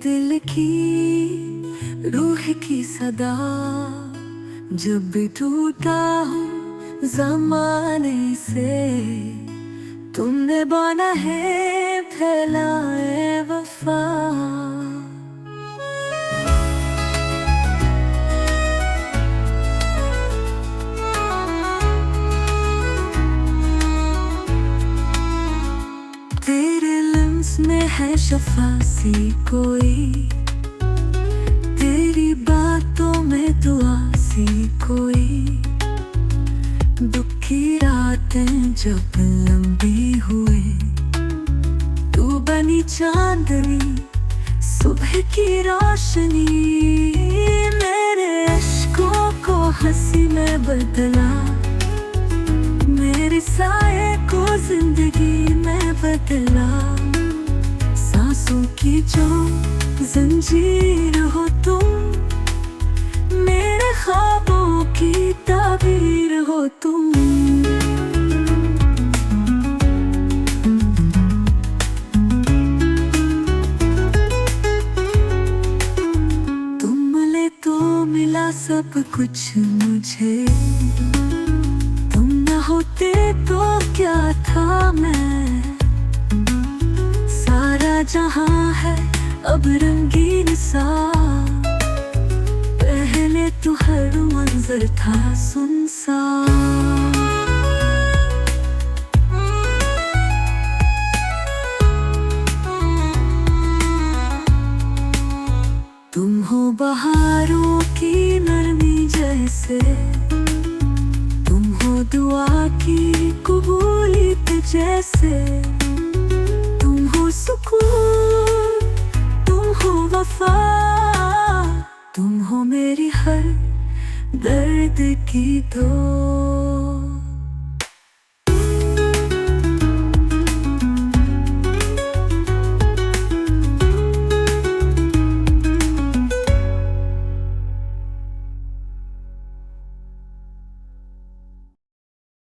दिल की रूह की सदा, जब भी टूटा हूँ ज़माने से, तुमने बाना है फैलाए वफा। तेरे लम्स में है शफा सी कोई, तेरी बातों में दुआ सी कोई। दुख की रातें जब लंबी हुई, तू बनी चांदनी सुबह की रोशनी। मेरे अश्कों को हंसी में बदला, मेरे साये को जिंदगी में बदला। सांसों की जो जंजीर हो तुम, मेरे ख्वाबों की ताबीर हो तुम। तुम मिले तो मिला सब कुछ मुझे, तुम न होते तो क्या था मैं। सारा जहां है अब रंगीन सा, पहले तो हर मंजर था सुनसान। तुम हो बहारों की नरमी जैसे, तुम हो दुआ की कबूलियत जैसे। तुम हो सुकून, तुम हो वफा, तुम हो मेरी हर दर्द की दो।